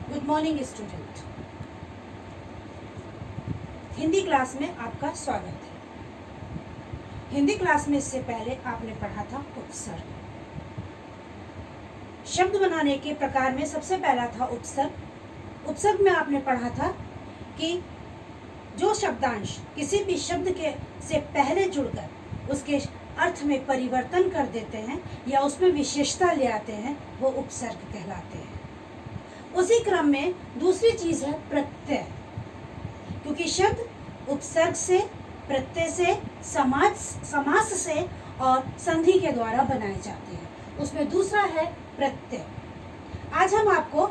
Good morning student. Hindi class में आपका स्वागत है। हिंदी क्लास में इससे पहले आपने पढ़ा था उपसर्ग। शब्द बनाने के प्रकार में सबसे पहला था उपसर्ग। उपसर्ग में आपने पढ़ा था कि जो शब्दांश किसी भी शब्द के से पहले जुड़कर उसके अर्थ में परिवर्तन कर देते हैं या उसमें विशेषता ले आते हैं वो उपसर्ग कहलाते हैं। उसी क्रम में दूसरी चीज है प्रत्यय, क्योंकि शब्द उपसर्ग से, प्रत्यय से, समास से और संधि के द्वारा बनाए जाते हैं। उसमें दूसरा है प्रत्यय। आज हम आपको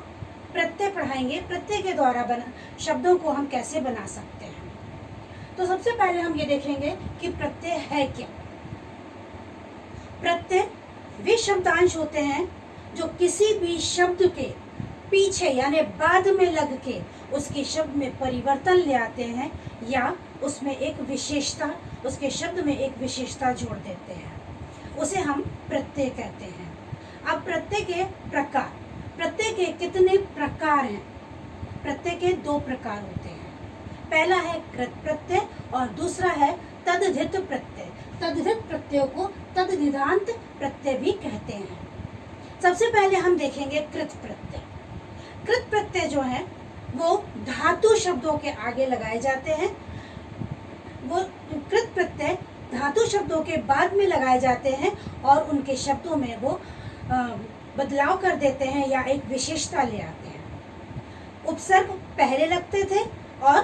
प्रत्यय पढ़ाएंगे। प्रत्यय के द्वारा शब्दों को हम कैसे बना सकते हैं। तो सबसे पहले हम ये देखेंगे कि प्रत्यय है क्या। प्रत्यय वे शब्दांश होते हैं जो किसी भी शब्द के पीछे यानी बाद में लग के उसके शब्द में परिवर्तन ले आते हैं या उसमें एक विशेषता, उसके शब्द में एक विशेषता जोड़ देते हैं, उसे हम प्रत्यय कहते हैं। अब प्रत्यय के प्रकार, प्रत्यय के कितने प्रकार हैं? प्रत्यय के दो प्रकार होते हैं। पहला है कृत प्रत्यय और दूसरा है तद्धित प्रत्यय। तद्धित प्रत्ययों को तद्धितांत प्रत्यय भी कहते हैं। सबसे पहले हम देखेंगे कृत प्रत्यय। कृत प्रत्यय जो है वो धातु शब्दों के आगे लगाए जाते हैं। वो कृत प्रत्यय धातु शब्दों के बाद में लगाए जाते हैं और उनके शब्दों में वो बदलाव कर देते हैं या एक विशेषता ले आते हैं। उपसर्ग पहले लगते थे और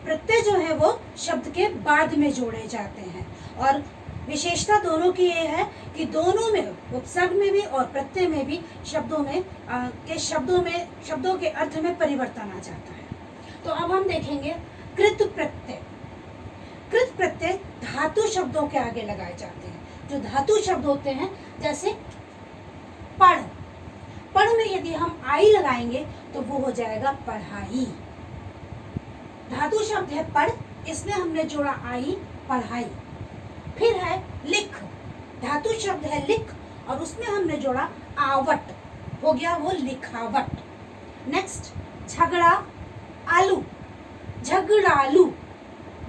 प्रत्यय जो है वो शब्द के बाद में जोड़े जाते हैं। और विशेषता दोनों की ये है कि दोनों में, उपसर्ग में भी और प्रत्यय में भी शब्दों के अर्थ में परिवर्तन आ जाता है। तो अब हम देखेंगे कृत प्रत्यय। कृत प्रत्यय धातु शब्दों के आगे लगाए जाते हैं। जो धातु शब्द होते हैं जैसे पढ़, पढ़ में यदि हम आई लगाएंगे तो वो हो जाएगा पढ़ाई। धातु शब्द है पढ़, इसमें हमने जोड़ा आई, पढ़ाई। फिर है लिख, धातु शब्द है लिख और उसमें हमने जोड़ा आवट, हो गया वो लिखावट। नेक्स्ट झगड़ा, आलू, झगड़ालू।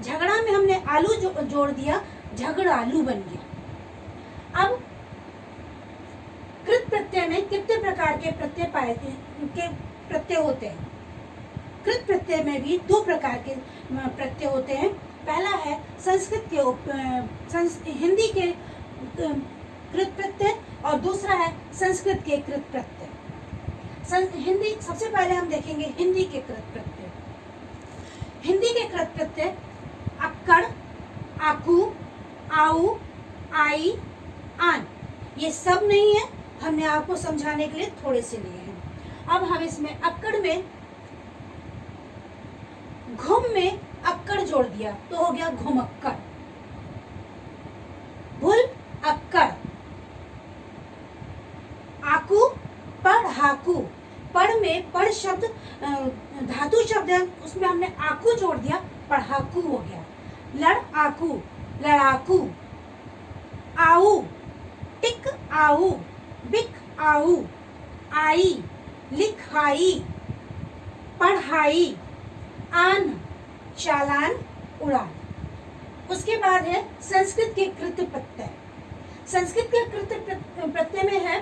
झगड़ा में हमने आलू जोड़ दिया, झगड़ालू बन गया। अब कृत प्रत्यय में कितने प्रकार के प्रत्यय होते हैं? कृत प्रत्यय में भी दो प्रकार के प्रत्यय होते हैं। पहला है संस्कृत के हिंदी के कृत प्रत्यय और दूसरा है संस्कृत के कृत प्रत्यय। हिंदी सबसे पहले हम देखेंगे हिंदी के कृत प्रत्यय। हिंदी के कृत प्रत्यय अक्कड़, आकू, आऊ, आई, आन। ये सब नहीं है, हमने आपको समझाने के लिए थोड़े से लिए हैं। अब हम इसमें अक्कड़ में, घुम में अक्कड़ जोड़ दिया तो हो गया घुमक्कड़। भूल अक्कड़, आकू पढ़ाकू। पढ़ में पढ़ शब्द धातु शब्द है, उसमें हमने आकू जोड़ दिया, पढ़ाकू हो गया। लड़ आकू, लड़ाकू। आऊ, टिक आऊ, बिक आऊ। आई, लिखाई, पढ़ाई। आन, चालान, उड़ान। उसके बाद है संस्कृत के कृत प्रत्यय। संस्कृत के कृत प्रत्यय में है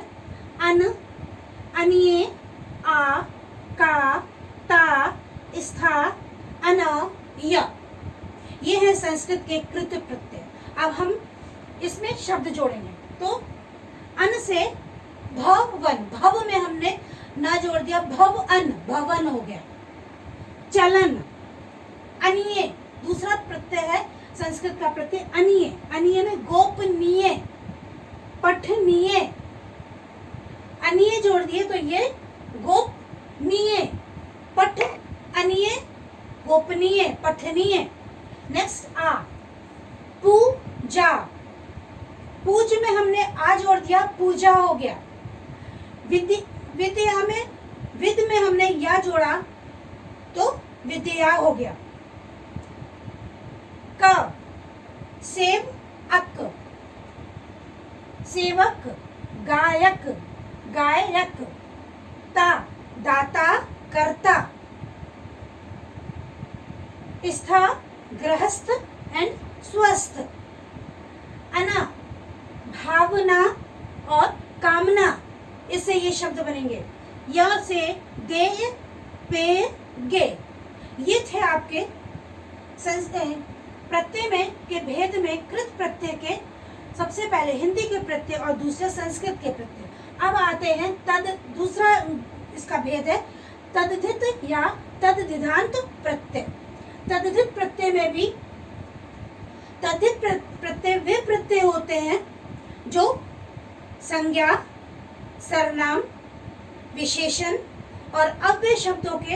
अन, अनिये, आ, का, ता, स्था, अन, य। ये है संस्कृत के कृत प्रत्यय। अब हम इसमें शब्द जोड़ेंगे तो अन से भवन, भव में हमने ना जोड़ दिया, भवन, भवन हो गया। चलन, अनिये, दूसरा प्रत्यय है संस्कृत का प्रत्यय अनिये। अनिये में गोपनीय, पठनीय। अनिये जोड़ दिए तो ये गोपनीय, पठ, अनिये, गोपनीय, पठनीय। नेक्स्ट आ, पूजा। पूज में हमने आ जोड़ दिया, पूजा हो गया। विद्या में, विद में हमने या जोड़ा तो विद्या हो गया। क, सेव अक, सेवक, गायक, गायक। ता, दाता, स्वस्थ, गृहस्थ एंड स्वस्थ। अना भावना और कामना, इससे ये शब्द बनेंगे। य से देय, पे, गे। ये थे आपके प्रत्यय में के भेद में कृत प्रत्यय के सबसे पहले हिंदी के प्रत्यय और दूसरे संस्कृत के प्रत्यय। अब आते हैं दूसरा इसका भेद है तद्धित या तद्धिदांत प्रत्यय। तद्धित प्रत्यय में भी तद्धित प्रत्यय वे प्रत्यय होते हैं जो संज्ञा, सर्वनाम, विशेषण और अव्यय शब्दों के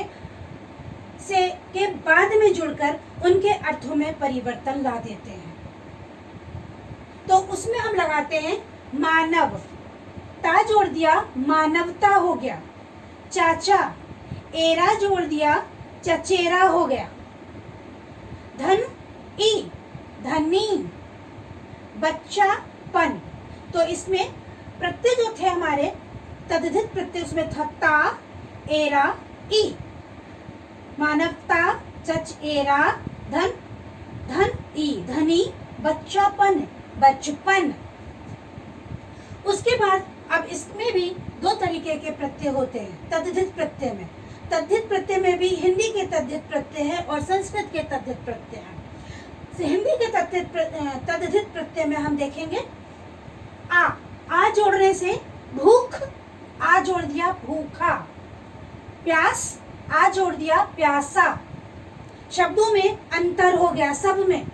बाद में जुड़कर उनके अर्थों में परिवर्तन ला देते हैं। तो उसमें हम लगाते हैं मानव, ता जोड़ दिया मानवता हो गया। चाचा, एरा जोड़ दिया चचेरा हो गया। धन, ई, धनी। बच्चा, पन। तो इसमें प्रत्यय जो थे हमारे तद्धित प्रत्यय, उसमें था ता, एरा, ई। मानवता, चच, एरा, धन, धन, ई, धनी। बच्चापन, बचपन। उसके बाद अब इसमें भी दो तरीके के प्रत्यय होते हैं तद्धित प्रत्यय में। तद्धित प्रत्यय में भी हिंदी के तद्धित प्रत्यय है और संस्कृत के तद्धित प्रत्यय है। हिंदी के तद्धित प्रत्यय में हम देखेंगे आ जोड़ने से भूख, आ जोड़ दिया भूखा। प्यास, आ जोड़ दिया प्यासा। शब्दों में अंतर हो गया सब में।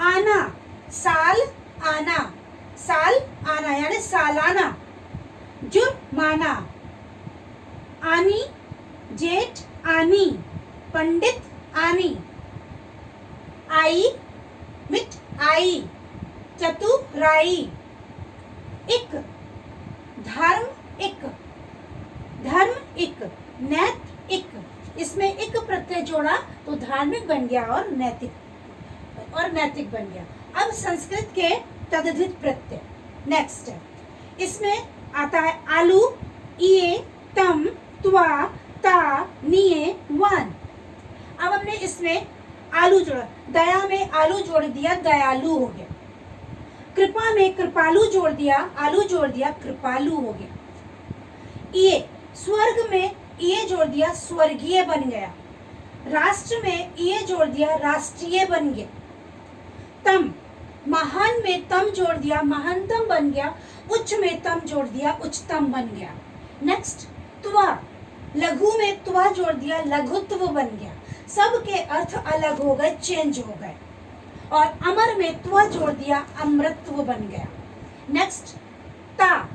आना, साल, आना। साल, आना यानी सालाना। जुर्माना। आनी, जेठ, आनी। पंडित, आनी। आई, मिट, आई। चतुराई। इक, धर्म, इक। धर्म, इक। नैत, इक। इसमें इक प्रत्यय जोड़ा तो धार्मिक बन गया और नैतिक बन गया। अब संस्कृत के तद्धित प्रत्यय नेक्स्ट है। इसमें आता है आलू, इए, तम, त्वा, ता, निये, वन। अब हमने इसमें आलू जोड़ा, दया में आलू जोड़ दिया दयालु हो गया। कृपा में कृपालु जोड़ दिया, आलू जोड़ दिया कृपालु हो गया। ये स्वर्ग में ये जोड़ दिया स्वर्गीय बन गया। राष्ट्र में ये जोड़ दिया राष्ट्रीय बन गया। तम, महान में तम जोड़ दिया महानतम बन गया। उच्च में तम जोड़ दिया उच्चतम बन गया। नेक्स्ट त्वा, लघु में त्वा जोड़ दिया लघुत्व बन गया। सब के अर्थ अलग हो गए, चेंज हो गए। और अमर में त्वा जोड़ दिया अमृतत्व बन गया। नेक्स्ट ता,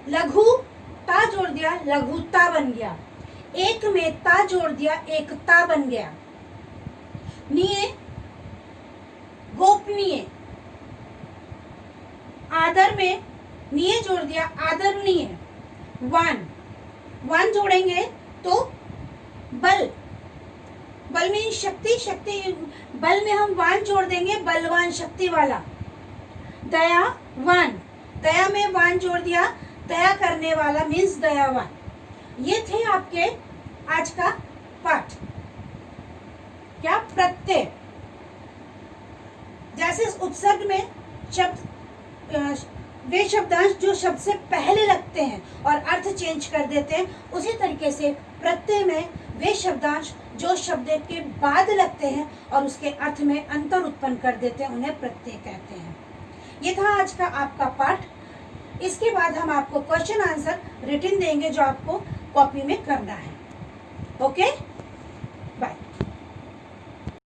लघु, ता जोड़ दिया लघुता बन गया। एक में ता जोड़ दिया एकता बन गया। निये, गोपनीय। आदर में निये जोड़ दिया आदरणीय। वन जोड़ेंगे तो बल, बल में शक्ति, बल में हम वान जोड़ देंगे बलवान, शक्ति वाला। दया, वन, दया में वान जोड़ दिया दया करने वाला मीन्स दयावान। ये थे आपके आज का पाठ। क्या प्रत्यय, जैसे उपसर्ग में शब्द वे शब्दांश जो शब्द से पहले लगते हैं और अर्थ चेंज कर देते हैं, उसी तरीके से प्रत्यय में वे शब्दांश जो शब्द के बाद लगते हैं और उसके अर्थ में अंतर उत्पन्न कर देते हैं, उन्हें प्रत्यय कहते हैं। ये था आज का आपका पाठ। इसके बाद हम आपको क्वेश्चन आंसर रिटन देंगे जो आपको कॉपी में करना है। ओके।